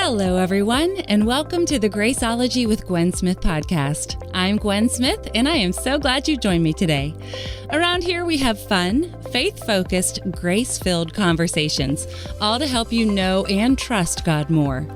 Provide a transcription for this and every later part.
Hello, everyone, and welcome to the Graceologie with Gwen Smith podcast. I'm Gwen Smith, and I am so glad you joined me today. Around here, we have fun, faith-focused, grace-filled conversations, all to help you know and trust God more.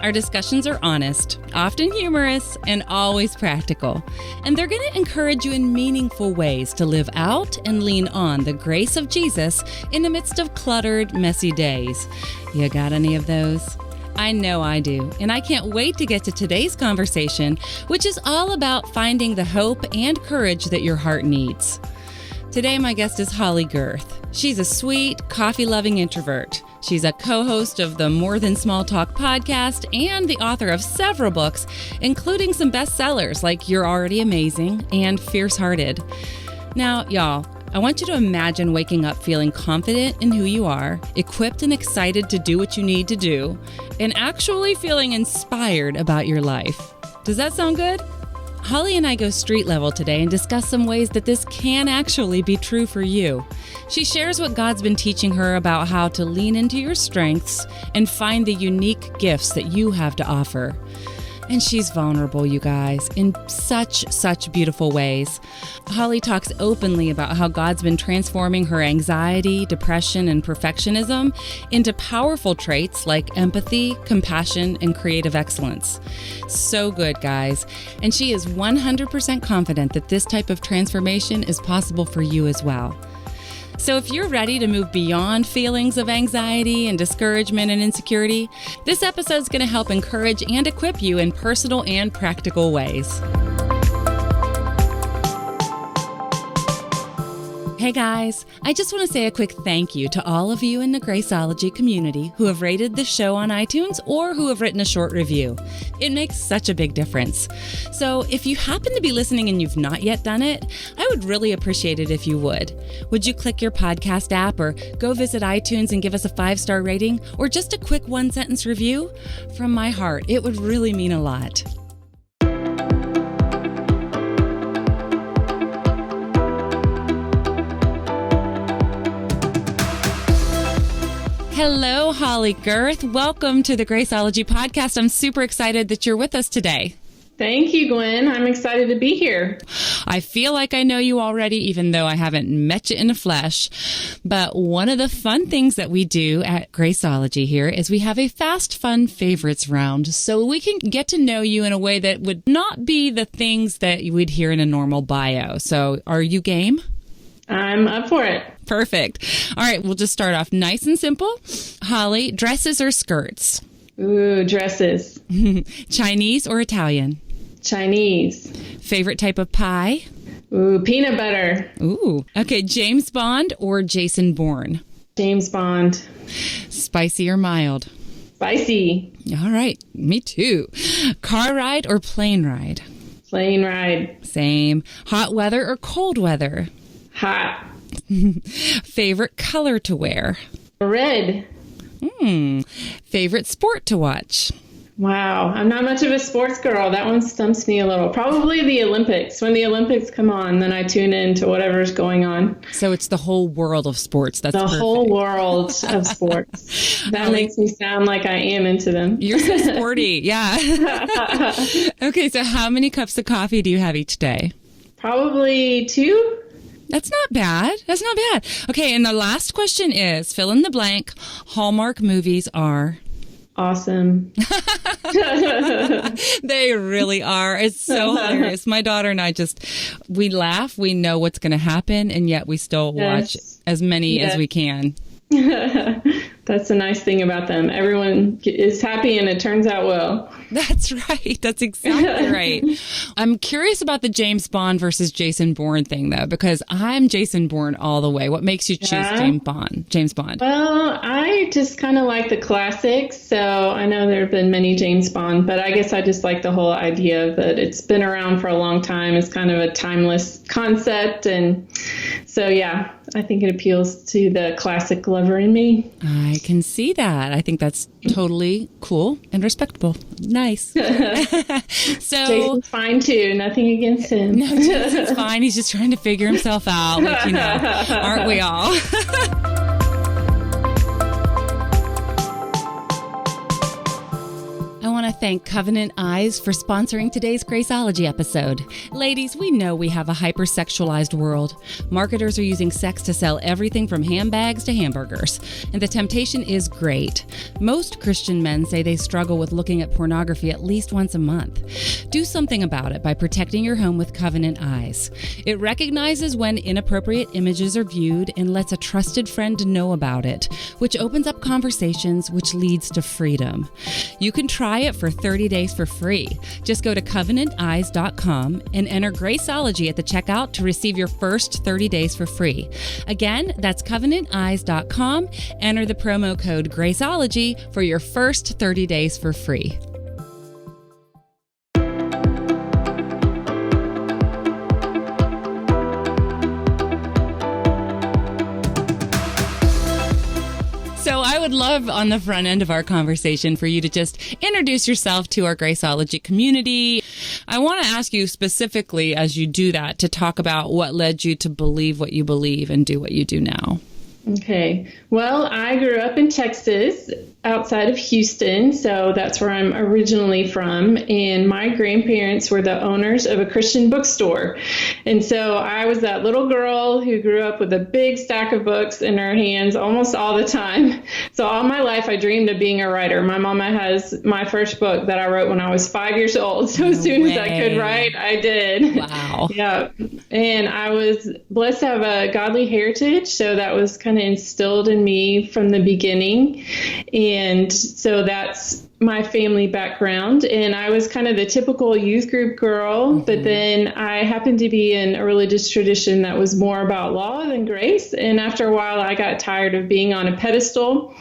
Our discussions are honest, often humorous, and always practical. And they're going to encourage you in meaningful ways to live out and lean on the grace of Jesus in the midst of cluttered, messy days. You got any of those? I know I do, and I can't wait to get to today's conversation, which is all about finding the hope and courage that your heart needs. Today, my guest is Holley Gerth. She's a sweet, coffee-loving introvert. She's a co-host of the More Than Small Talk podcast and the author of several books, including some bestsellers like You're Already Amazing and Fierce Hearted. Now, y'all, I want you to imagine waking up feeling confident in who you are, equipped and excited to do what you need to do, and actually feeling inspired about your life. Does that sound good? Holley and I go street level today and discuss some ways that this can actually be true for you. She shares what God's been teaching her about how to lean into your strengths and find the unique gifts that you have to offer. And she's vulnerable, you guys, in such beautiful ways. Holley talks openly about how God's been transforming her anxiety, depression, and perfectionism into powerful traits like empathy, compassion, and creative excellence. So good, guys. And she is 100% confident that this type of transformation is possible for you as well. So if you're ready to move beyond feelings of anxiety and discouragement and insecurity, this episode is going to help encourage and equip you in personal and practical ways. Hey guys, I just want to say a quick thank you to all of you in the Graceologie community who have rated this show on iTunes or who have written a short review. It makes such a big difference. So if you happen to be listening and you've not yet done it, I would really appreciate it if you would. Would you click your podcast app or go visit iTunes and give us a 5-star rating or just a quick 1-sentence review? From my heart, it would really mean a lot. Hello, Holley Gerth. Welcome to the Graceologie podcast. I'm super excited that you're with us today. Thank you, Gwen. I'm excited to be here. I feel like I know you already, even though I haven't met you in the flesh. But one of the fun things that we do at Graceologie here is we have a fast, fun favorites round, so we can get to know you in a way that would not be the things that you would hear in a normal bio. So are you game? I'm up for it. Perfect. All right, we'll just start off nice and simple. Holley, dresses or skirts? Ooh, dresses. Chinese or Italian? Chinese. Favorite type of pie? Ooh, peanut butter. Ooh. Okay, James Bond or Jason Bourne? James Bond. Spicy or mild? Spicy. All right, me too. Car ride or plane ride? Plane ride. Same. Hot weather or cold weather? Hot. Favorite color to wear? Red. Favorite sport to watch? Wow. I'm not much of a sports girl. That one stumps me a little. Probably the Olympics. When the Olympics come on, then I tune in to whatever's going on. So it's the whole world of sports. That's perfect. Whole world of sports. That makes me sound like I am into them. You're so sporty. Yeah. Okay. So how many cups of coffee do you have each day? Probably 2. That's not bad. That's not bad. Okay, and the last question is, fill in the blank, Hallmark movies are? Awesome. They really are. It's so hilarious. My daughter and I we laugh, we know what's going to happen, and yet we still watch as many as we can. That's the nice thing about them. Everyone is happy and it turns out well. That's right. That's exactly right. I'm curious about the James Bond versus Jason Bourne thing, though, because I'm Jason Bourne all the way. What makes you choose James Bond? Well, I just kind of like the classics. So I know there have been many James Bond, but I guess I just like the whole idea that it's been around for a long time. It's kind of a timeless concept. And so, yeah, I think it appeals to the classic lover in me. I can see that. I think that's totally cool and respectable. Nice. So Jason's fine too. Nothing against him. No, Jason's fine. He's just trying to figure himself out, which, you know, aren't we all? thank Covenant Eyes for sponsoring today's Graceologie episode. Ladies, we know we have a hypersexualized world. Marketers are using sex to sell everything from handbags to hamburgers, and the temptation is great. Most Christian men say they struggle with looking at pornography at least once a month. Do something about it by protecting your home with Covenant Eyes. It recognizes when inappropriate images are viewed and lets a trusted friend know about it, which opens up conversations, which leads to freedom. You can try it for 30 days for free. Just go to covenanteyes.com and enter Graceologie at the checkout to receive your first 30 days for free. Again, that's covenanteyes.com. Enter the promo code Graceologie for your first 30 days for free. So I would love on the front end of our conversation for you to just introduce yourself to our Graceologie community. I want to ask you specifically as you do that to talk about what led you to believe what you believe and do what you do now. Okay. Well, I grew up in Texas, outside of Houston, so that's where I'm originally from. And my grandparents were the owners of a Christian bookstore. And so I was that little girl who grew up with a big stack of books in her hands almost all the time. So all my life, I dreamed of being a writer. My mama has my first book that I wrote when I was 5 years old. So as soon as I could write, I did. Wow. Yeah. And I was blessed to have a godly heritage. So that was kind of instilled in me from the beginning. And so that's my family background. And I was kind of the typical youth group girl, but then I happened to be in a religious tradition that was more about law than grace. And after a while, I got tired of being on a pedestal.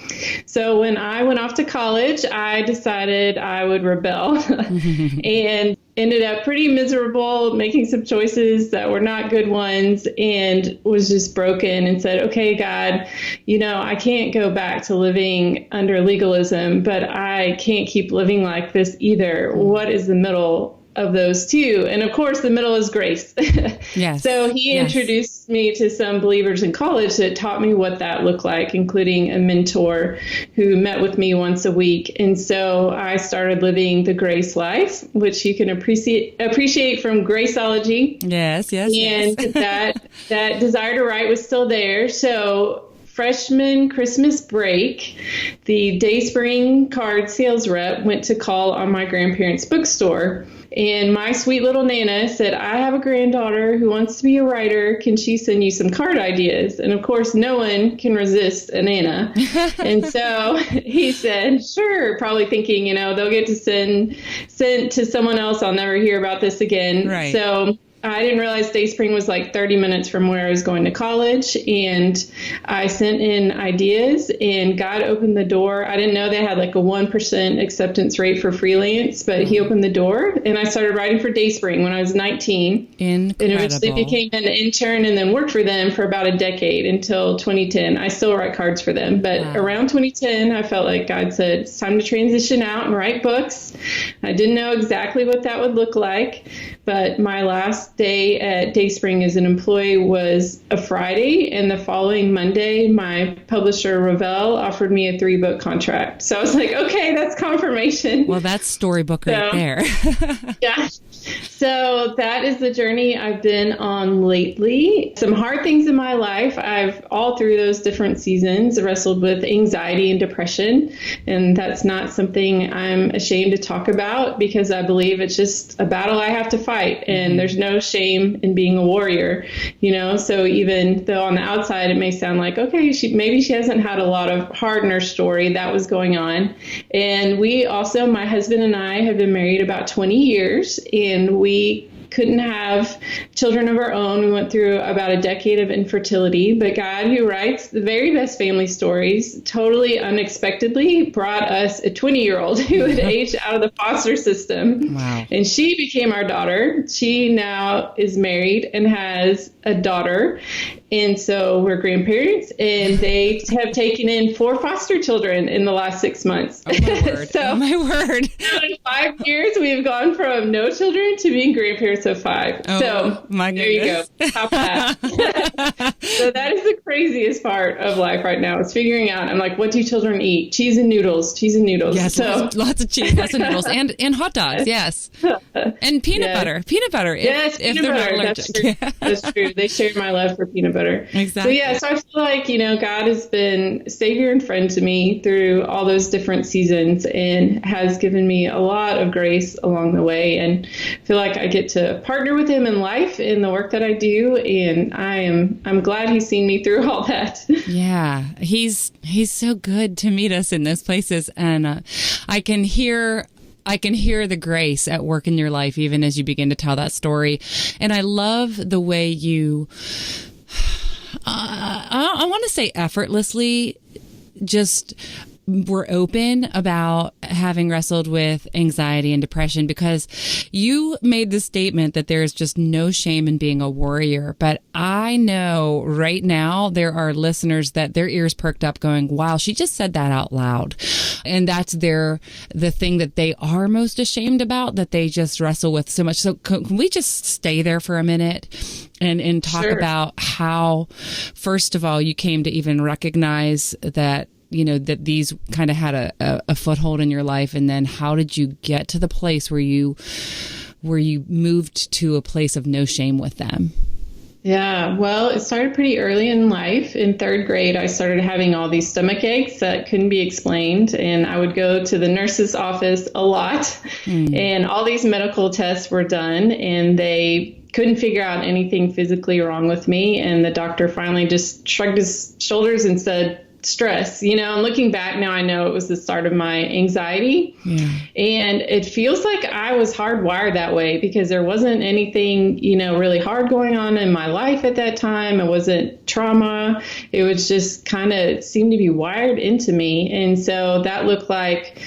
So when I went off to college, I decided I would rebel and ended up pretty miserable, making some choices that were not good ones, and was just broken and said, okay, God, I can't go back to living under legalism, but I can't keep living like this either. What is the middle of those two? And of course, the middle is grace. Yes. So he introduced me to some believers in college that taught me what that looked like, including a mentor who met with me once a week. And so I started living the grace life, which you can appreciate from Graceologie. Yes. And that desire to write was still there. So freshman Christmas break, the Dayspring card sales rep went to call on my grandparents' bookstore. And my sweet little Nana said, I have a granddaughter who wants to be a writer. Can she send you some card ideas? And of course, no one can resist a Nana. And so he said, sure, probably thinking, they'll get to send to someone else. I'll never hear about this again. Right. So I didn't realize Dayspring was like 30 minutes from where I was going to college, and I sent in ideas, and God opened the door. I didn't know they had like a 1% acceptance rate for freelance, but he opened the door, and I started writing for Dayspring when I was 19. Incredible. And eventually became an intern and then worked for them for about a decade until 2010. I still write cards for them, but around 2010, I felt like God said, it's time to transition out and write books. I didn't know exactly what that would look like, but my last day at Dayspring as an employee was a Friday, and the following Monday, my publisher, Ravel, offered me a 3-book contract. So I was like, okay, that's confirmation. Well, that's storybook right there. Yeah. So that is the journey I've been on lately. Some hard things in my life. I've all through those different seasons wrestled with anxiety and depression. And that's not something I'm ashamed to talk about, because I believe it's just a battle I have to fight. And there's no shame in being a warrior, So even though on the outside it may sound like, okay, maybe she hasn't had a lot of hard in her story, that was going on. And we also, my husband and I have been married about 20 years, and we couldn't have children of our own. We went through about a decade of infertility, but God, who writes the very best family stories, totally unexpectedly brought us a 20-year-old who had aged out of the foster system. Wow. And she became our daughter. She now is married and has a daughter. And so we're grandparents, and they have taken in 4 foster children in the last 6 months. Oh, my word. So oh, my word. in 5 years, we've gone from no children to being grandparents of 5. Oh, so my there you go. Top that. So that is the craziest part of life right now, is figuring out, I'm like, what do children eat? Cheese and noodles. Yes, So lots of cheese, lots of noodles, and hot dogs, yes. And peanut butter. Peanut butter. Yes, if peanut they're butter. not allergic. That's true. That's true. They shared my love for peanut butter. Exactly. So I feel like, God has been savior and friend to me through all those different seasons, and has given me a lot of grace along the way. And I feel like I get to partner with him in life in the work that I do. And I'm glad he's seen me through all that. Yeah, he's so good to meet us in those places. And I can hear the grace at work in your life, even as you begin to tell that story. And I love the way you, I want to say effortlessly, just were open about having wrestled with anxiety and depression, because you made the statement that there's just no shame in being a warrior. But I know right now there are listeners that their ears perked up going, wow, she just said that out loud. And that's the thing that they are most ashamed about, that they just wrestle with so much. So can we just stay there for a minute and talk Sure. about how, first of all, you came to even recognize that, that these kind of had a foothold in your life, and then how did you get to the place where you moved to a place of no shame with them? Yeah, well, it started pretty early in life. In 3rd grade, I started having all these stomach aches that couldn't be explained. And I would go to the nurse's office a lot, and all these medical tests were done, and they couldn't figure out anything physically wrong with me. And the doctor finally just shrugged his shoulders and said, stress. And looking back now, I know it was the start of my anxiety. Yeah. And it feels like I was hardwired that way, because there wasn't anything, really hard going on in my life at that time. It wasn't trauma. It was just kind of seemed to be wired into me. And so that looked like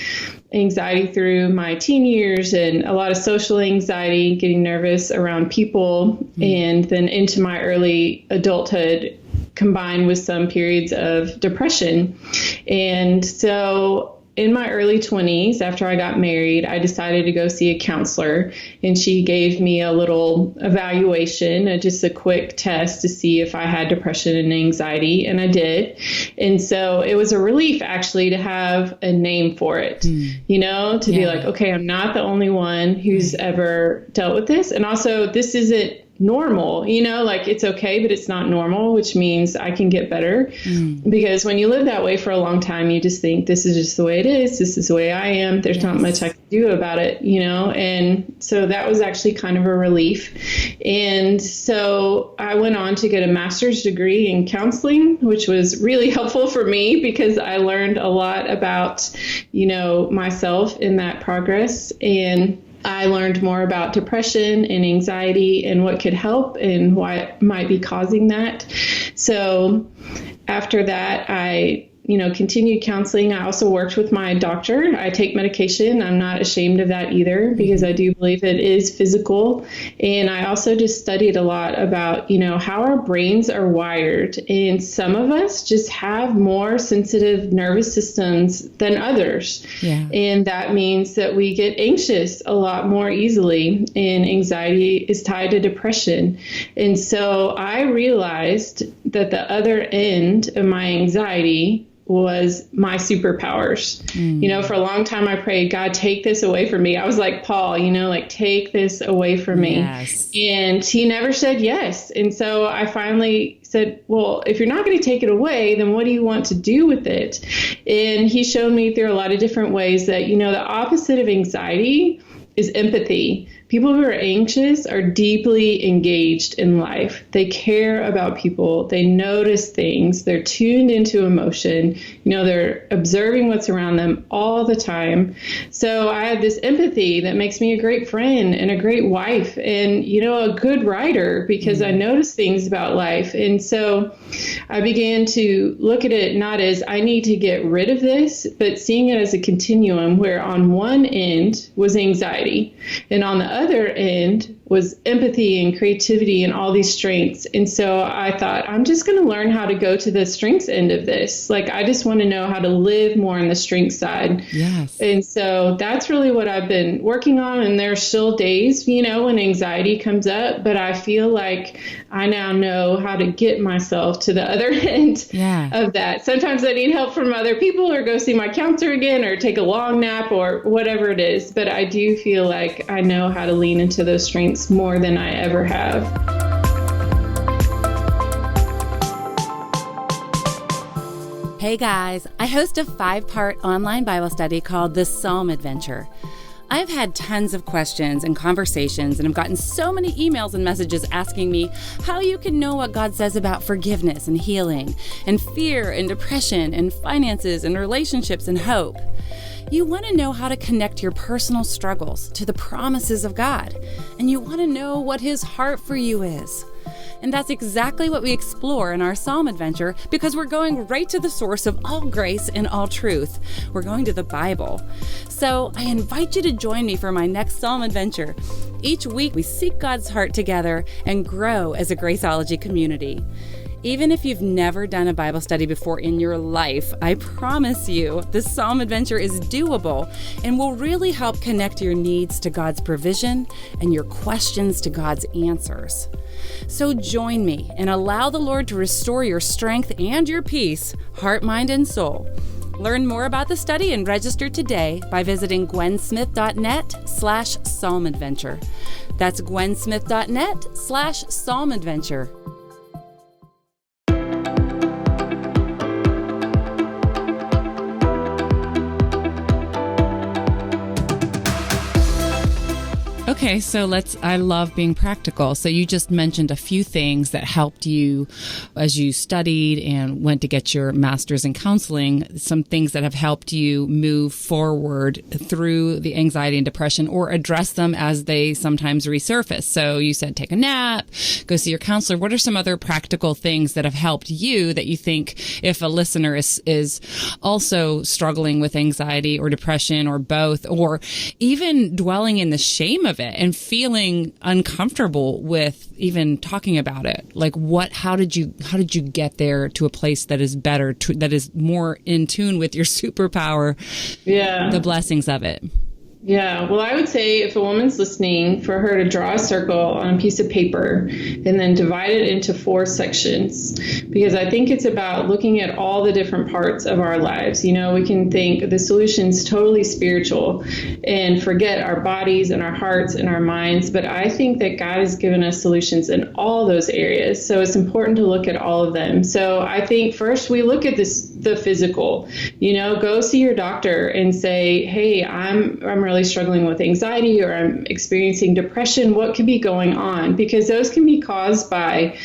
anxiety through my teen years, and a lot of social anxiety, getting nervous around people, and then into my early adulthood, combined with some periods of depression. And so in my early 20s, after I got married, I decided to go see a counselor, and she gave me a little evaluation, just a quick test to see if I had depression and anxiety, and I did. And so it was a relief, actually, to have a name for it, to be like, okay, I'm not the only one who's ever dealt with this. And also, this isn't normal, like it's okay, but it's not normal, which means I can get better. Because when you live that way for a long time, you just think this is just the way it is. This is the way I am. There's not much I can do about it, and so that was actually kind of a relief. And so I went on to get a master's degree in counseling, which was really helpful for me, because I learned a lot about, myself in that progress. And I learned more about depression and anxiety and what could help and what might be causing that. So after that, I continued counseling. I also worked with my doctor. I take medication. I'm not ashamed of that either, because I do believe it is physical. And I also just studied a lot about, how our brains are wired. And some of us just have more sensitive nervous systems than others. Yeah. And that means that we get anxious a lot more easily. And anxiety is tied to depression. And so I realized that the other end of my anxiety was my superpowers. For a long time I prayed, God, take this away from me. I was like Paul, take this away from me. Yes. And he never said yes. And so I finally said, well, if you're not going to take it away, then what do you want to do with it? And he showed me through a lot of different ways that, the opposite of anxiety is empathy. People who are anxious are deeply engaged in life. They care about people. They notice things. They're tuned into emotion. They're observing what's around them all the time. So I have this empathy that makes me a great friend and a great wife and, a good writer, because I notice things about life. And so I began to look at it not as I need to get rid of this, but seeing it as a continuum where on one end was anxiety and on the other end was empathy and creativity and all these strengths. And so I thought, I'm just going to learn how to go to the strengths end of this. Like, I just want to know how to live more on the strength side. Yes. And so that's really what I've been working on. And there's still days, when anxiety comes up, but I feel like I now know how to get myself to the other end of that. Sometimes I need help from other people, or go see my counselor again, or take a long nap, or whatever it is. But I do feel like I know how to lean into those strengths more than I ever have. Hey guys, I host a 5-part online Bible study called The Psalm Adventure. I've had tons of questions and conversations, and I've gotten so many emails and messages asking me how you can know what God says about forgiveness and healing, and fear and depression, and finances and relationships and hope. You want to know how to connect your personal struggles to the promises of God, and you want to know what His heart for you is. And that's exactly what we explore in our Psalm Adventure, because we're going right to the source of all grace and all truth. We're going to the Bible. So I invite you to join me for my next Psalm Adventure. Each week we seek God's heart together and grow as a Graceologie community. Even if you've never done a Bible study before in your life, I promise you the Psalm Adventure is doable and will really help connect your needs to God's provision and your questions to God's answers. So join me and allow the Lord to restore your strength and your peace, heart, mind, and soul. Learn more about the study and register today by visiting gwensmith.net/psalmadventure. That's gwensmith.net/psalmadventure. Okay, so I love being practical. So you just mentioned a few things that helped you as you studied and went to get your master's in counseling, some things that have helped you move forward through the anxiety and depression, or address them as they sometimes resurface. So you said take a nap, go see your counselor. What are some other practical things that have helped you that you think if a listener is also struggling with anxiety or depression or both, or even dwelling in the shame of it and feeling uncomfortable with even talking about it? Like how did you get there to a place that is better, that is more in tune with your superpower, the blessings of it? Yeah, well, I would say if a woman's listening, for her to draw a circle on a piece of paper and then divide it into 4 sections, because I think it's about looking at all the different parts of our lives. We can think the solution's totally spiritual and forget our bodies and our hearts and our minds, but I think that God has given us solutions in all those areas. So it's important to look at all of them. So I think first we look at the physical. Go see your doctor and say, hey, I'm really struggling with anxiety, or I'm experiencing depression. What could be going on? Because those can be caused by,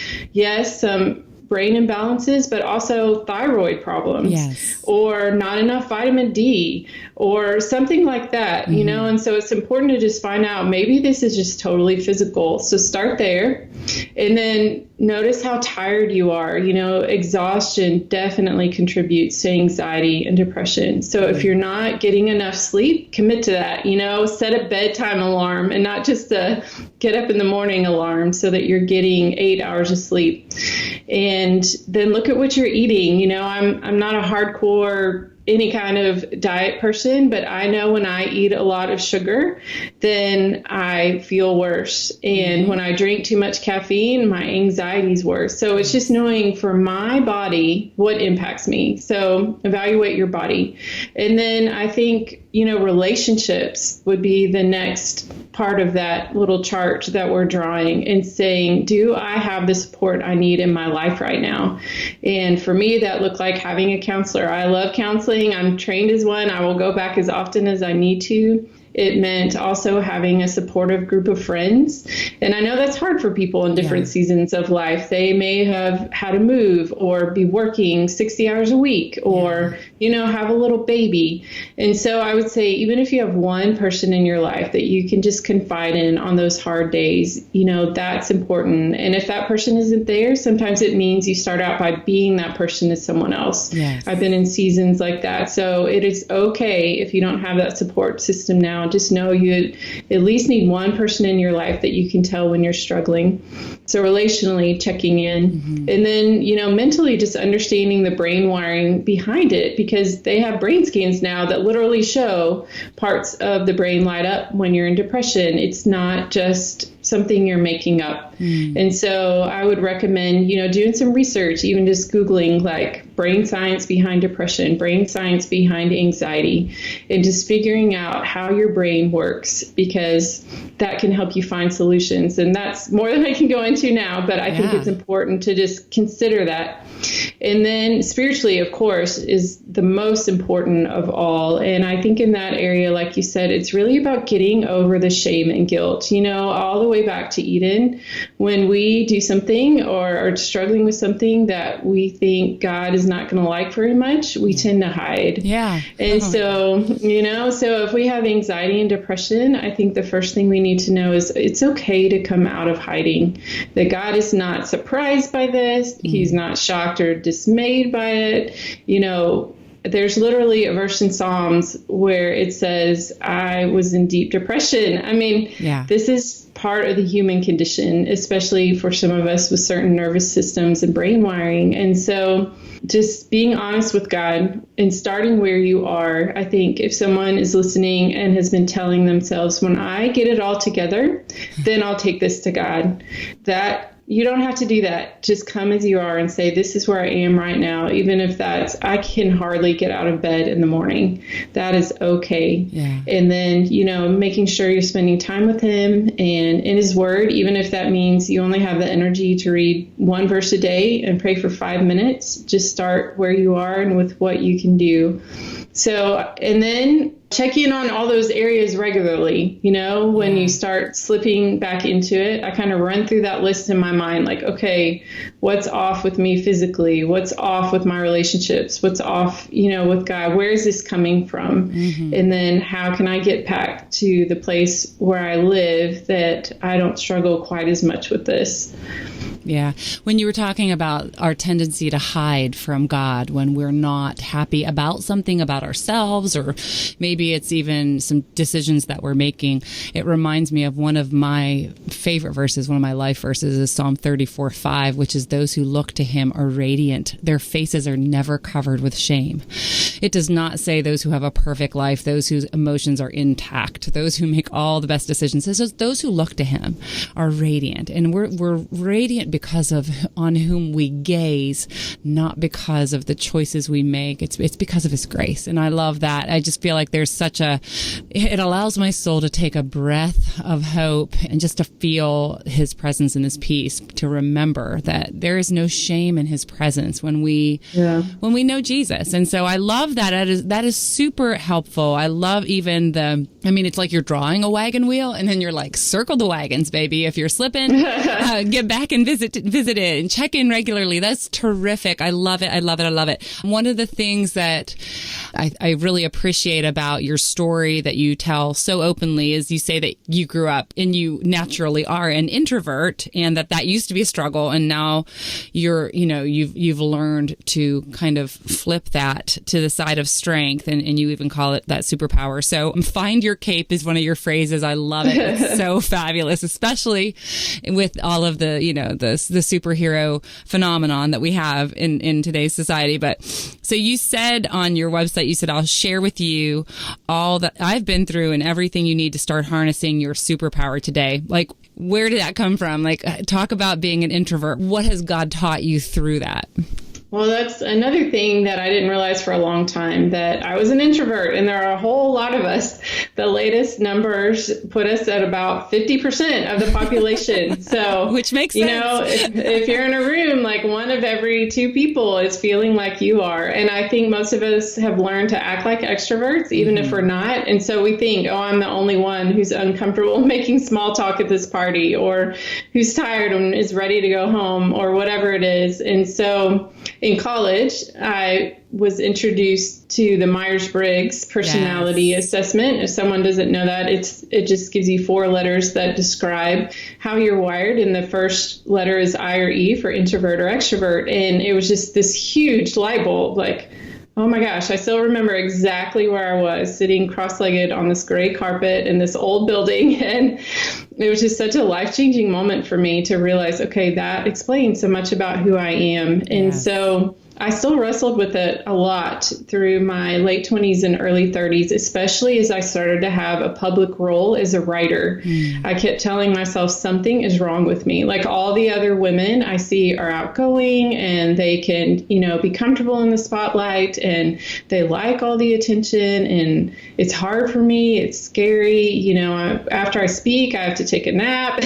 some brain imbalances, but also thyroid problems, or not enough vitamin D, or something like that, and so it's important to just find out, maybe this is just totally physical. So start there, and then notice how tired you are. Exhaustion definitely contributes to anxiety and depression. So if you're not getting enough sleep, commit to that. Set a bedtime alarm and not just a get up in the morning alarm, so that you're getting 8 hours of sleep. And then look at what you're eating. I'm not a hardcore any kind of diet person, but I know when I eat a lot of sugar, then I feel worse. And when I drink too much caffeine, my anxiety's worse. So it's just knowing for my body what impacts me. So evaluate your body. And then I think, relationships would be the next part of that little chart that we're drawing, and saying, do I have the support I need in my life right now? And for me, that looked like having a counselor. I love counseling. I'm trained as one. I will go back as often as I need to. It meant also having a supportive group of friends. And I know that's hard for people in different seasons of life. They may have had to move, or be working 60 hours a week, or, have a little baby. And so I would say, even if you have one person in your life that you can just confide in on those hard days, that's important. And if that person isn't there, sometimes it means you start out by being that person to someone else. Yes. I've been in seasons like that. So it is okay if you don't have that support system now now, just know you at least need one person in your life that you can tell when you're struggling. So relationally checking in, and then, mentally just understanding the brain wiring behind it, because they have brain scans now that literally show parts of the brain light up when you're in depression. It's not just something you're making up. And so I would recommend, doing some research, even just Googling like brain science behind depression, brain science behind anxiety, and just figuring out how your brain works, because that can help you find solutions. And that's more than I can go into now, but I think it's important to just consider that. And then spiritually, of course, is the most important of all. And I think in that area, like you said, it's really about getting over the shame and guilt, all the way back to Eden. When we do something or are struggling with something that we think God is not going to like very much, we tend to hide. Yeah. And so if we have anxiety and depression, I think the first thing we need to know is it's okay to come out of hiding, that God is not surprised by this. He's not shocked or dismayed by it. There's literally a verse in Psalms where it says, I was in deep depression. I mean, this is part of the human condition, especially for some of us with certain nervous systems and brain wiring. And so just being honest with God and starting where you are. I think if someone is listening and has been telling themselves, when I get it all together, then I'll take this to God, that you don't have to do that. Just come as you are and say, this is where I am right now. Even if I can hardly get out of bed in the morning, that is okay. Yeah. And then, making sure you're spending time with him and in his word, even if that means you only have the energy to read one verse a day and pray for 5 minutes, just start where you are and with what you can do. So, and then check in on all those areas regularly. When you start slipping back into it, I kind of run through that list in my mind, like, okay, what's off with me physically? What's off with my relationships? What's off, with God? Where is this coming from? And then how can I get back to the place where I live that I don't struggle quite as much with this? Yeah. When you were talking about our tendency to hide from God when we're not happy about something about ourselves, or maybe it's even some decisions that we're making, it reminds me of one of my favorite verses, one of my life verses is Psalm 34:5, which is, those who look to him are radiant. Their faces are never covered with shame. It does not say those who have a perfect life, those whose emotions are intact, those who make all the best decisions. It says those who look to him are radiant. And we're radiant because of on whom we gaze, not because of the choices we make. It's because of his grace. And I love that. I just feel like there's it allows my soul to take a breath of hope and just to feel his presence and his peace, to remember that there is no shame in his presence when we know Jesus. And so I love that. That is super helpful. I love even it's like you're drawing a wagon wheel and then you're like, circle the wagons, baby. If you're slipping, get back and visit it and check in regularly. That's terrific. I love it. I love it. I love it. One of the things that I really appreciate about your story that you tell so openly is you say that you grew up and you naturally are an introvert, and that used to be a struggle, and now you've learned to kind of flip that to the side of strength, and you even call it that superpower. So find your cape is one of your phrases. I love it. It's so fabulous, especially with all of the the superhero phenomenon that we have in today's society. But so you said on your website, you said, I'll share with you all that I've been through and everything you need to start harnessing your superpower today. Like, where did that come from? Like, talk about being an introvert. What has God taught you through that? Well, that's another thing that I didn't realize for a long time, that I was an introvert, and there are a whole lot of us. The latest numbers put us at about 50% of the population. So, which makes sense. If you're in a room, like one of every two people is feeling like you are. And I think most of us have learned to act like extroverts, even if we're not. And so we think, oh, I'm the only one who's uncomfortable making small talk at this party, or who's tired and is ready to go home, or whatever it is. And so in college, I was introduced to the Myers-Briggs personality assessment. If someone doesn't know that, it just gives you 4 letters that describe how you're wired. And the first letter is I or E for introvert or extrovert. And it was just this huge light bulb, like, Oh my gosh, I still remember exactly where I was sitting cross-legged on this gray carpet in this old building. And it was just such a life-changing moment for me to realize, okay, that explains so much about who I am. And so I still wrestled with it a lot through my late 20s and early 30s, especially as I started to have a public role as a writer. I kept telling myself something is wrong with me. Like all the other women I see are outgoing and they can, be comfortable in the spotlight and they like all the attention, and it's hard for me. It's scary. After I speak, I have to take a nap.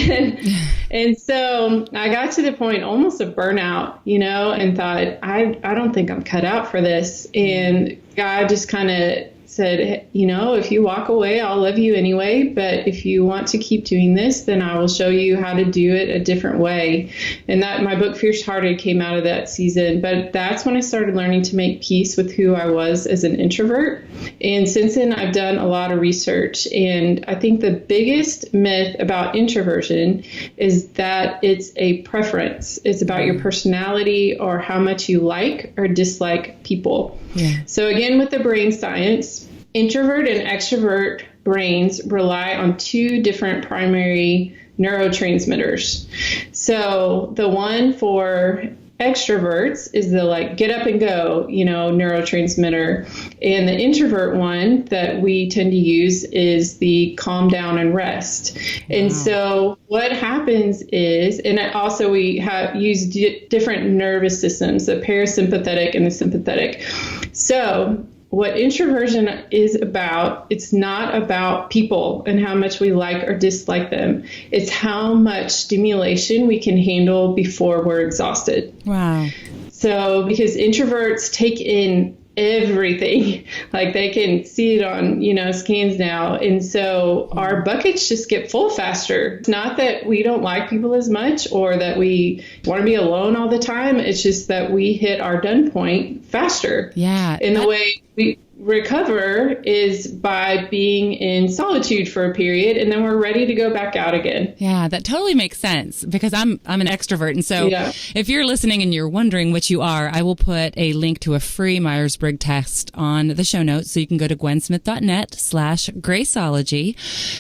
And so I got to the point almost of burnout, and thought, I don't think I'm cut out for this. And God just kind of said, if you walk away, I'll love you anyway. But if you want to keep doing this, then I will show you how to do it a different way. And that my book, Fierce Hearted, came out of that season. But that's when I started learning to make peace with who I was as an introvert. And since then, I've done a lot of research. And I think the biggest myth about introversion is that it's a preference. It's about your personality or how much you like or dislike people. Yeah. So again, with the brain science, introvert and extrovert brains rely on two different primary neurotransmitters. So the one for extroverts is the get up and go, neurotransmitter. And the introvert one that we tend to use is the calm down and rest. And so what happens is, and also we have used different nervous systems, the parasympathetic and the sympathetic. So what introversion is about, it's not about people and how much we like or dislike them. It's how much stimulation we can handle before we're exhausted. Wow. So because introverts take in everything, they can see it on, scans now. And so our buckets just get full faster. It's not that we don't like people as much or that we want to be alone all the time. It's just that we hit our done point faster. Yeah. And the way we recover is by being in solitude for a period, and then we're ready to go back out again. Yeah, that totally makes sense because I'm an extrovert. And so if you're listening and you're wondering what you are, I will put a link to a free Myers-Briggs test on the show notes. So you can go to gwensmith.net/Graceologie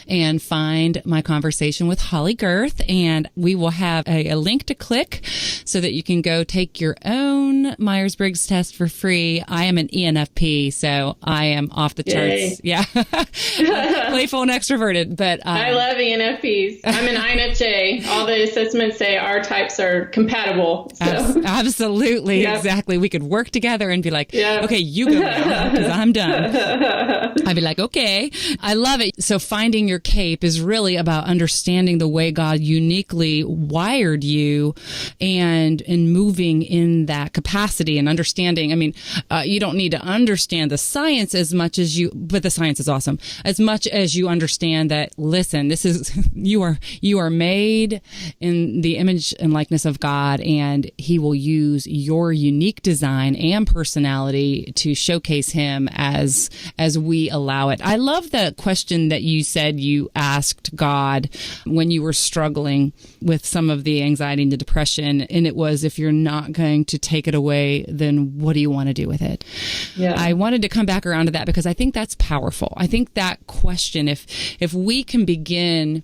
and find my conversation with Holley Gerth. And we will have a link to click so that you can go take your own Myers-Briggs test for free. I am an ENFP, so I am off the charts. Yay. Yeah. Playful and extroverted, but I love ENFPs. I'm an INFJ. All the assessments say our types are compatible. So. Absolutely. Yep. Exactly. We could work together and be like, okay, you go now because I'm done. I'd be like, okay. I love it. So finding your cape is really about understanding the way God uniquely wired you and moving in that capacity and understanding. I mean, you don't need to understand the science as much as but the science is awesome, as much as you understand that, listen, this is, you are made in the image and likeness of God, and he will use your unique design and personality to showcase him as we allow it. I love the question that you said you asked God when you were struggling with some of the anxiety and the depression. And it was, if you're not going to take it away, then what do you want to do with it? Yeah. I wanted to come back around to that because I think that's powerful. I think that question, if we can begin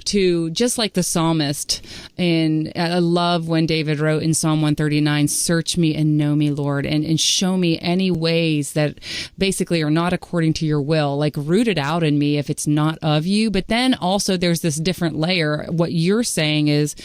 to, just like the psalmist, and I love when David wrote in Psalm 139, search me and know me, Lord, and show me any ways that basically are not according to your will, root it out in me if it's not of you. But then also there's this different layer. What you're saying is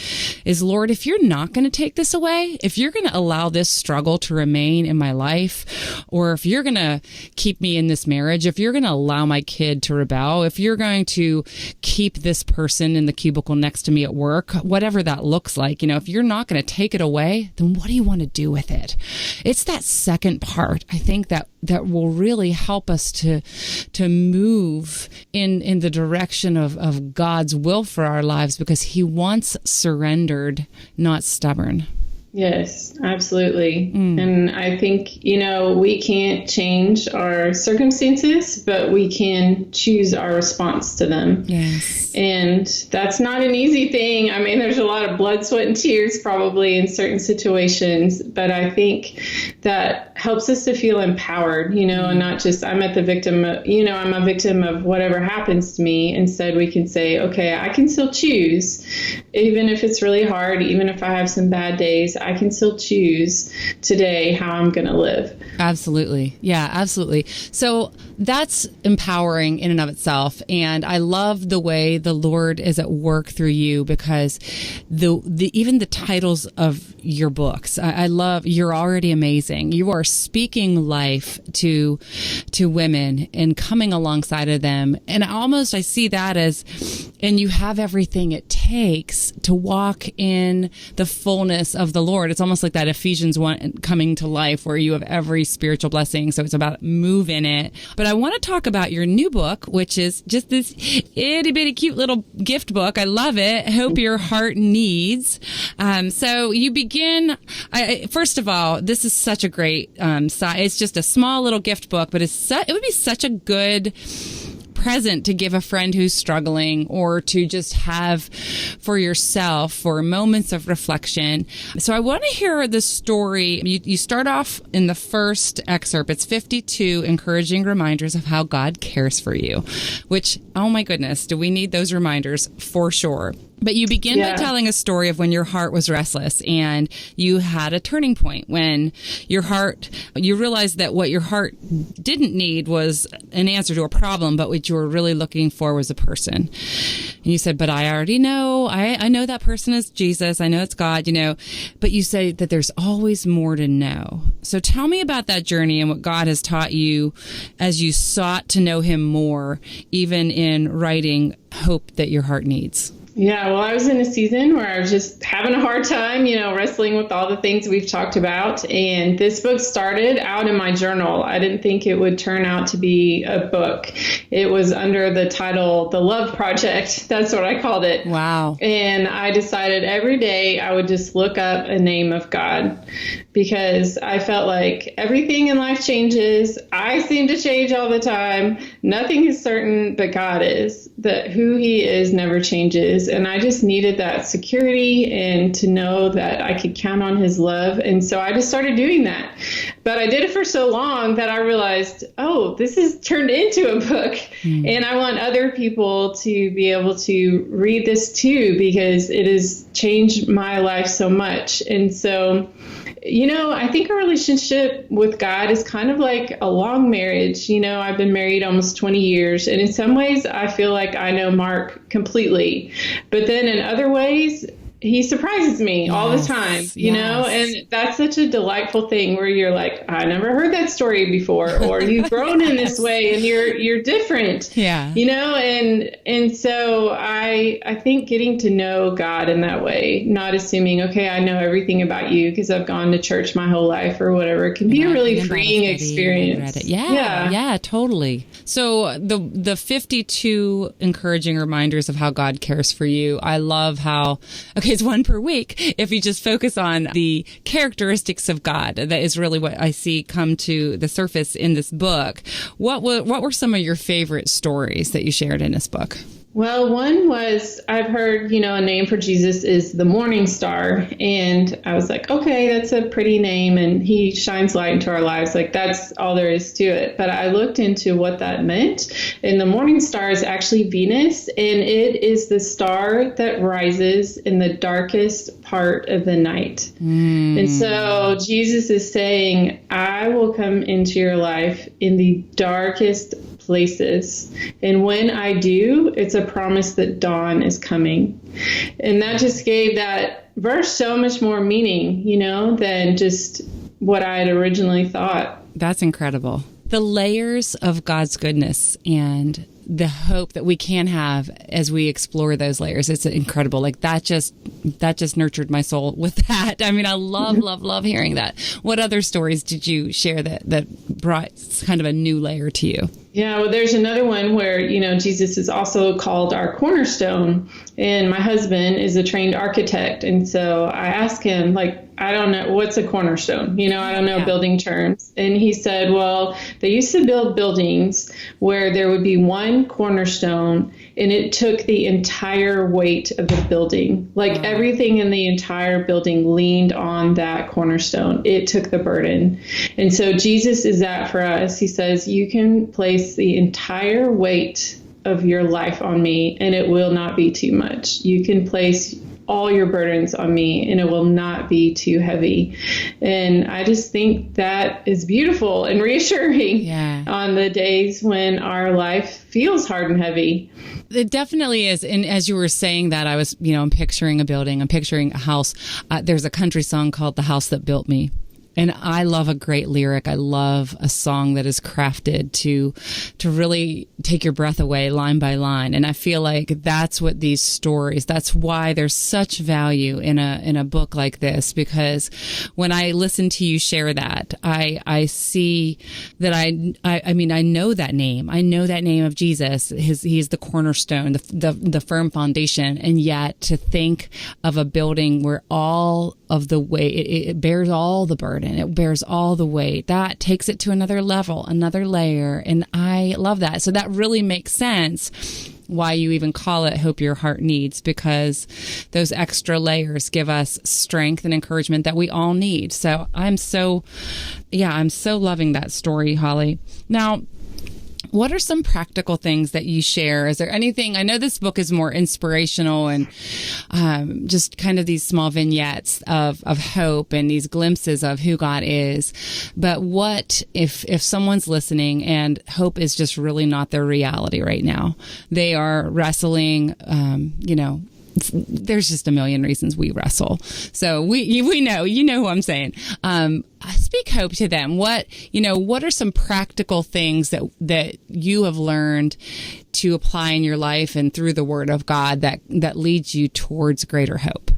Lord, if you're not going to take this away, if you're going to allow this struggle to remain in my life, or if you're going to keep me in this marriage, if you're going to allow my kid to rebel, if you're going to keep this person in the cubicle next to me at work, whatever that looks like, if you're not going to take it away, then what do you want to do with it? It's that second part, I think, that will really help us to move in the direction of God's will for our lives, because he wants surrendered, not stubborn. Yes, absolutely. And I think, we can't change our circumstances, but we can choose our response to them. Yes. And that's not an easy thing. I mean, there's a lot of blood, sweat, and tears probably in certain situations, but I think that helps us to feel empowered, and not just I'm a victim of whatever happens to me. Instead, we can say, okay, I can still choose, even if it's really hard, even if I have some bad days, I can still choose today how I'm going to live. Absolutely. Yeah, absolutely. So that's empowering in and of itself. And I love the way the Lord is at work through you, because even the titles of your books, I love, You're Already Amazing. You are speaking life to women and coming alongside of them. And I see that as, and you have everything it takes to walk in the fullness of the Lord. It's almost like that Ephesians 1 coming to life, where you have every spiritual blessing. So it's about move in it. But I want to talk about your new book, which is just this itty bitty cute little gift book. I love it. Hope Your Heart Needs. So you begin, first of all, this is such a great it's just a small little gift book, but it would be such a good present to give a friend who's struggling, or to just have for yourself for moments of reflection. So I want to hear the story. You start off in the first excerpt. It's 52 encouraging reminders of how God cares for you, which, oh my goodness, do we need those reminders for sure. But you begin by telling a story of when your heart was restless and you had a turning point when you realized that what your heart didn't need was an answer to a problem, but what you were really looking for was a person. And you said, but I already know, I know that person is Jesus. I know it's God, but you say that there's always more to know. So tell me about that journey and what God has taught you as you sought to know him more, even in writing Hope That Your Heart Needs. Yeah, well, I was in a season where I was just having a hard time, wrestling with all the things we've talked about. And this book started out in my journal. I didn't think it would turn out to be a book. It was under the title, The Love Project. That's what I called it. Wow. And I decided every day I would just look up a name of God, because I felt like everything in life changes. I seem to change all the time. Nothing is certain, but God is. That who he is never changes. And I just needed that security and to know that I could count on his love. And so I just started doing that. But I did it for so long that I realized, oh, this is turned into a book. And I want other people to be able to read this too, because it has changed my life so much. And so, I think a relationship with God is kind of like a long marriage. I've been married almost 20 years, and in some ways I feel like I know Mark completely. But then in other ways, he surprises me all the time, and that's such a delightful thing where you're like, I never heard that story before, or you've grown in this way and you're different, and so I think getting to know God in that way, not assuming, okay, I know everything about you because I've gone to church my whole life or whatever, can be a really freeing experience. Yeah, totally. So the 52 encouraging reminders of how God cares for you. I love how, it's one per week. If you just focus on the characteristics of God, that is really what I see come to the surface in this book. What were some of your favorite stories that you shared in this book? Well, one was, I've heard, a name for Jesus is the morning star. And I was like, okay, that's a pretty name. And he shines light into our lives. Like, that's all there is to it. But I looked into what that meant. And the morning star is actually Venus. And it is the star that rises in the darkest part of the night. And so Jesus is saying, I will come into your life in the darkest places. And when I do, it's a promise that dawn is coming. And that just gave that verse so much more meaning, than just what I had originally thought. That's incredible. The layers of God's goodness and the hope that we can have as we explore those layers. It's incredible. Like that just nurtured my soul with that. I mean, I love hearing that. What other stories did you share that brought kind of a new layer to you? Yeah, well, there's another one where, Jesus is also called our cornerstone. And my husband is a trained architect. And so I asked him, like, I don't know, what's a cornerstone? I don't know building terms. And he said, well, they used to build buildings where there would be one cornerstone and it took the entire weight of the building. Like everything in the entire building leaned on that cornerstone. It took the burden. And so Jesus is that for us. He says, you can place the entire weight of your life on me and it will not be too much. You can place all your burdens on me and it will not be too heavy. And I just think that is beautiful and reassuring on the days when our life feels hard and heavy. It definitely is. And as you were saying that, I was, I'm picturing a building, I'm picturing a house. There's a country song called The House That Built Me. And I love a great lyric. I love a song that is crafted to really take your breath away line by line. And I feel like that's what these stories, that's why there's such value in a book like this, because when I listen to you share that, I see that I mean, I know that name. I know that name of Jesus. He's the cornerstone, the firm foundation. And yet to think of a building where all of the weight, it bears all the burden. It bears all the weight. That takes it to another level, another layer. And I love that. So that really makes sense why you even call it Hope Your Heart Needs, because those extra layers give us strength and encouragement that we all need. So I'm so loving that story, Holley. Now, what are some practical things that you share? Is there anything? I know this book is more inspirational and just kind of these small vignettes of hope and these glimpses of who God is. But what if someone's listening and hope is just really not their reality right now? They are wrestling, there's just a million reasons we wrestle. So we know, who I'm saying. Speak hope to them. What are some practical things that you have learned to apply in your life and through the Word of God that leads you towards greater hope?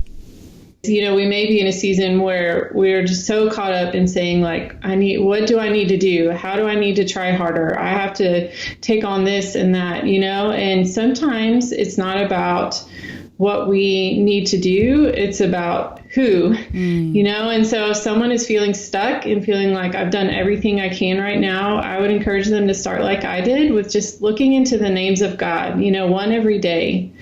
We may be in a season where we're just so caught up in saying, like, what do I need to do? How do I need to try harder? I have to take on this and that, and sometimes it's not about what we need to do. It's about who, and so if someone is feeling stuck and feeling like I've done everything I can right now, I would encourage them to start like I did with just looking into the names of God, one every day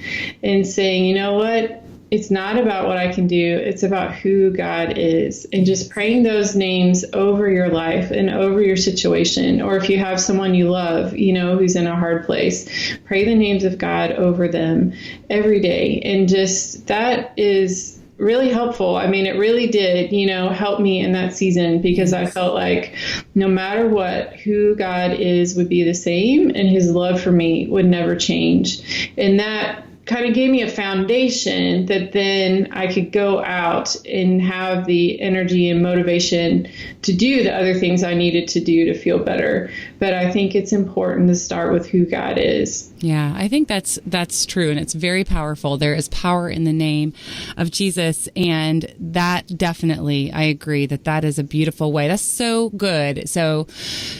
and saying, you know what? It's not about what I can do. It's about who God is, and just praying those names over your life and over your situation. Or if you have someone you love, who's in a hard place, pray the names of God over them every day. And just that is really helpful. I mean, it really did, help me in that season, because I felt like no matter what, who God is would be the same, and his love for me would never change. And that kind of gave me a foundation that then I could go out and have the energy and motivation to do the other things I needed to do to feel better. But I think it's important to start with who God is. Yeah, I think that's true. And it's very powerful. There is power in the name of Jesus. And that definitely, I agree that is a beautiful way. That's so good. So,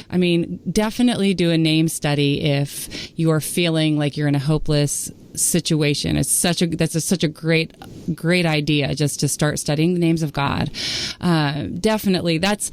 I mean, definitely do a name study if you are feeling like you're in a hopeless situation. That's such a great idea, just to start studying the names of God. Definitely. That's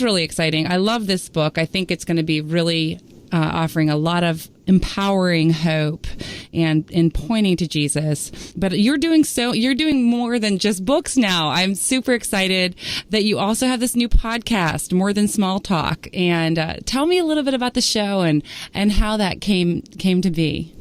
really exciting. I love this book. I think it's going to be really offering a lot of empowering hope and pointing to Jesus. But you're doing more than just books now. I'm super excited that you also have this new podcast, More Than Small Talk. And tell me a little bit about the show and how that came to be.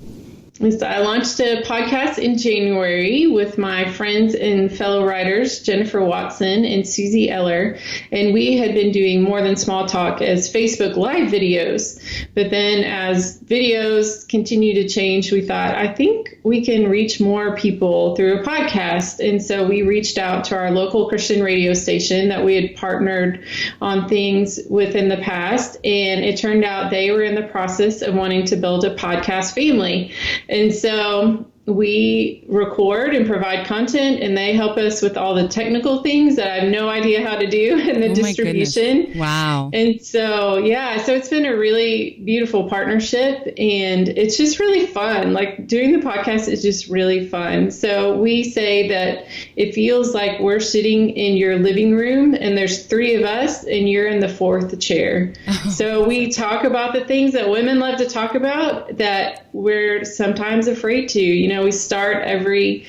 So I launched a podcast in January with my friends and fellow writers, Jennifer Watson and Susie Eller, and we had been doing More Than Small Talk as Facebook Live videos. But then as videos continue to change, we thought, I think we can reach more people through a podcast. And so we reached out to our local Christian radio station that we had partnered on things with in the past, and it turned out they were in the process of wanting to build a podcast family. And so we record and provide content, and they help us with all the technical things that I have no idea how to do and the distribution. Wow. And so, so it's been a really beautiful partnership, and it's just really fun. Like, doing the podcast is just really fun. So we say that it feels like we're sitting in your living room and there's three of us and you're in the fourth chair. So we talk about the things that women love to talk about that we're sometimes afraid to. You know, we start every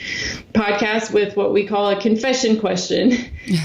podcast with what we call a confession question.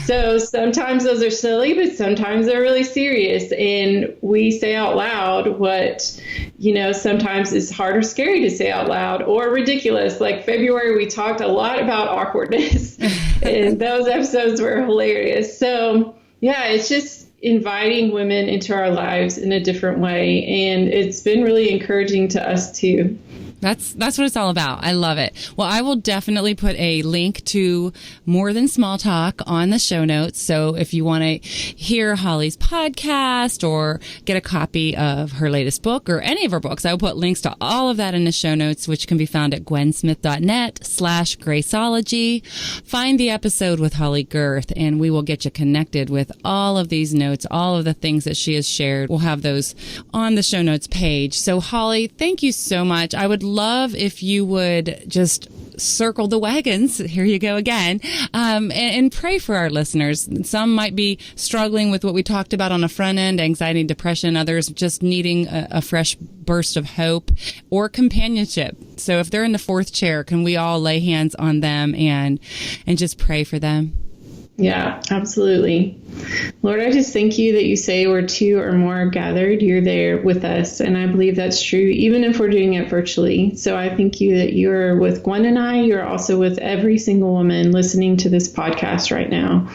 So sometimes those are silly, but sometimes they're really serious. And we say out loud what, you know, sometimes is hard or scary to say out loud, or ridiculous. Like February, we talked a lot about awkwardness, and those episodes were hilarious. So yeah, it's just inviting women into our lives in a different way. And it's been really encouraging to us too. That's what it's all about. I love it. Well, I will definitely put a link to More Than Small Talk on the show notes. So if you want to hear Holley's podcast or get a copy of her latest book or any of her books, I will put links to all of that in the show notes, which can be found at gwensmith.net/Graceologie. Find the episode with Holley Gerth, and we will get you connected with all of these notes, all of the things that she has shared. We'll have those on the show notes page. So Holley, thank you so much. I would love if you would just circle the wagons. Here you go again. And pray for our listeners. Some might be struggling with what we talked about on the front end, anxiety and depression. Others just needing a fresh burst of hope or companionship. So if they're in the fourth chair, can we all lay hands on them and just pray for them? Yeah, absolutely. Lord, I just thank you that you say where two or more are gathered, you're there with us. And I believe that's true, even if we're doing it virtually. So I thank you that you're with Gwen and I. You're also with every single woman listening to this podcast right now.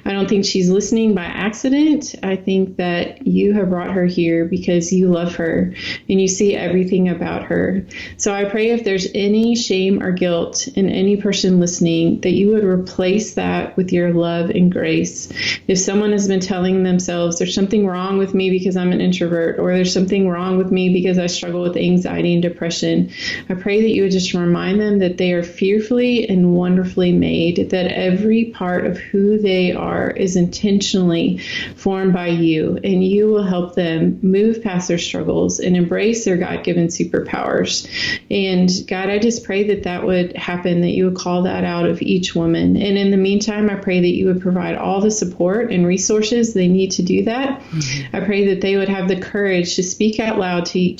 I don't think she's listening by accident. I think that you have brought her here because you love her and you see everything about her. So I pray if there's any shame or guilt in any person listening, that you would replace that with your love and grace. If someone has been telling themselves there's something wrong with me because I'm an introvert, or there's something wrong with me because I struggle with anxiety and depression, I pray that you would just remind them that they are fearfully and wonderfully made, that every part of who they are is intentionally formed by you, and you will help them move past their struggles and embrace their God-given superpowers. And God, I just pray that that would happen, that you would call that out of each woman. And in the meantime, I pray that you would provide all the support and resources they need to do that. Mm-hmm. I pray that they would have the courage to speak out loud to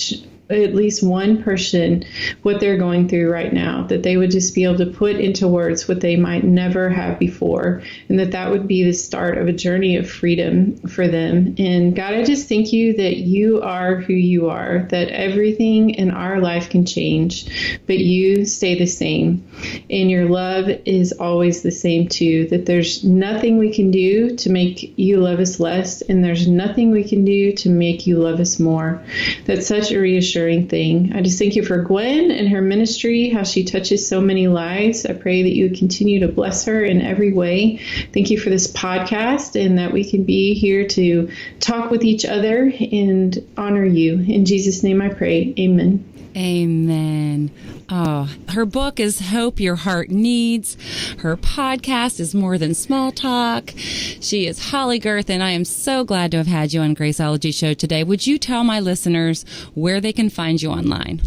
at least one person what they're going through right now, that they would just be able to put into words what they might never have before, and that would be the start of a journey of freedom for them. And God, I just thank you that you are who you are, that everything in our life can change, but you stay the same, and your love is always the same too, that there's nothing we can do to make you love us less, and there's nothing we can do to make you love us more. That's such a reassuring thing. I just thank you for Gwen and her ministry, how she touches so many lives. I pray that you would continue to bless her in every way. Thank you for this podcast, and that we can be here to talk with each other and honor you. In Jesus' name I pray. Amen. Amen. Oh, her book is Hope Your Heart Needs. Her podcast is More Than Small Talk. She is Holley Gerth, and I am so glad to have had you on Graceologie Show today. Would you tell my listeners where they can find you online?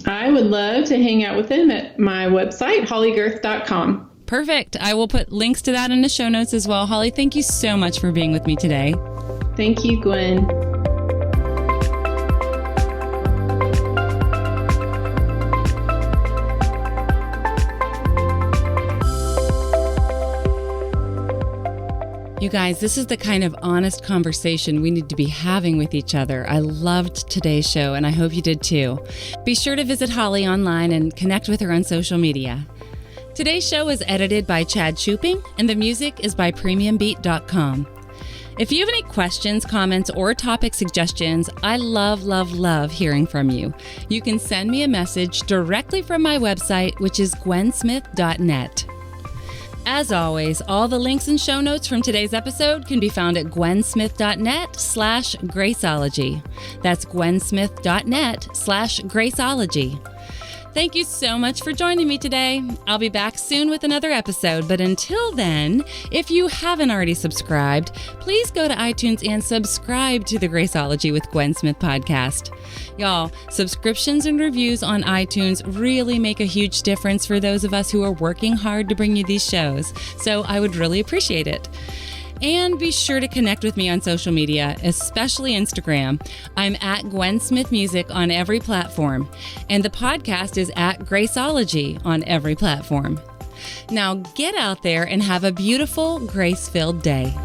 I would love to hang out with them at my website, holleygerth.com. Perfect. I will put links to that in the show notes as well. Holley, thank you so much for being with me today. Thank you, Gwen. You guys, this is the kind of honest conversation we need to be having with each other. I loved today's show, and I hope you did too. Be sure to visit Holley online and connect with her on social media. Today's show is edited by Chad Shooping, and the music is by premiumbeat.com. If you have any questions, comments, or topic suggestions, I love hearing from you. You can send me a message directly from my website, which is gwensmith.net. As always, all the links and show notes from today's episode can be found at gwensmith.net/Graceologie. That's gwensmith.net/Graceologie. Thank you so much for joining me today. I'll be back soon with another episode, but until then, if you haven't already subscribed, please go to iTunes and subscribe to the Graceologie with Gwen Smith podcast. Y'all, subscriptions and reviews on iTunes really make a huge difference for those of us who are working hard to bring you these shows, so I would really appreciate it. And be sure to connect with me on social media, especially Instagram. I'm at Gwen Smith Music on every platform, and the podcast is at Graceologie on every platform. Now get out there and have a beautiful, grace-filled day.